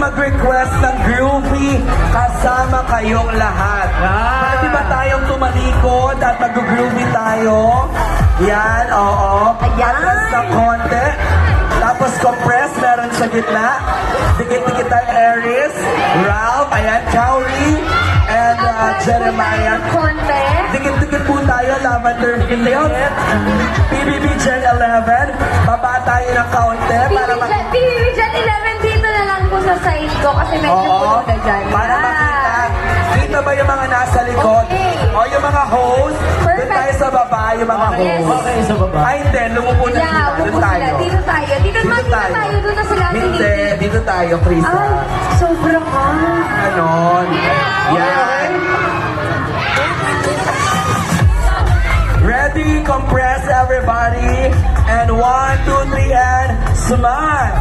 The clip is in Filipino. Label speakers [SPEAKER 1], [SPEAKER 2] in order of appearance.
[SPEAKER 1] mag-request ng groovy kasama kayong lahat. Pwede ba tayong tumalikod at mag-groovy tayo? Yan, oo.
[SPEAKER 2] Ayan.
[SPEAKER 1] Atras ng konti. Tapos compress, meron sa gitna. Dikit-dikit tayo, Aries, Ralph, ayan, Chowry, and Jeremiah.
[SPEAKER 2] Konti.
[SPEAKER 1] Dikit-dikit po tayo, Lavender Field. PBB Gen 11. Baba tayo ng kaunti para
[SPEAKER 2] PBB dyan 11 dito na lang po sa side ko kasi medyo puno na dyan.
[SPEAKER 1] para makita. Kita ba yung mga nasa likod?
[SPEAKER 2] Okay.
[SPEAKER 1] O yung mga host? Doon
[SPEAKER 2] Perfect.
[SPEAKER 1] tayo sa baba, yung mga
[SPEAKER 2] Yes.
[SPEAKER 1] host.
[SPEAKER 3] Okay, sa baba.
[SPEAKER 1] Ay, hindi. Lumupo na
[SPEAKER 2] Yeah,
[SPEAKER 1] sila. Doon
[SPEAKER 2] upo
[SPEAKER 1] tayo.
[SPEAKER 2] sila. Dito tayo. Dito tayo. Doon na sila.
[SPEAKER 1] Hindi. Dito tayo, Krisa.
[SPEAKER 2] Ay, sobrang
[SPEAKER 1] Ganon. Yan. Ready, compress everybody. And 1, 2, 3, and smile.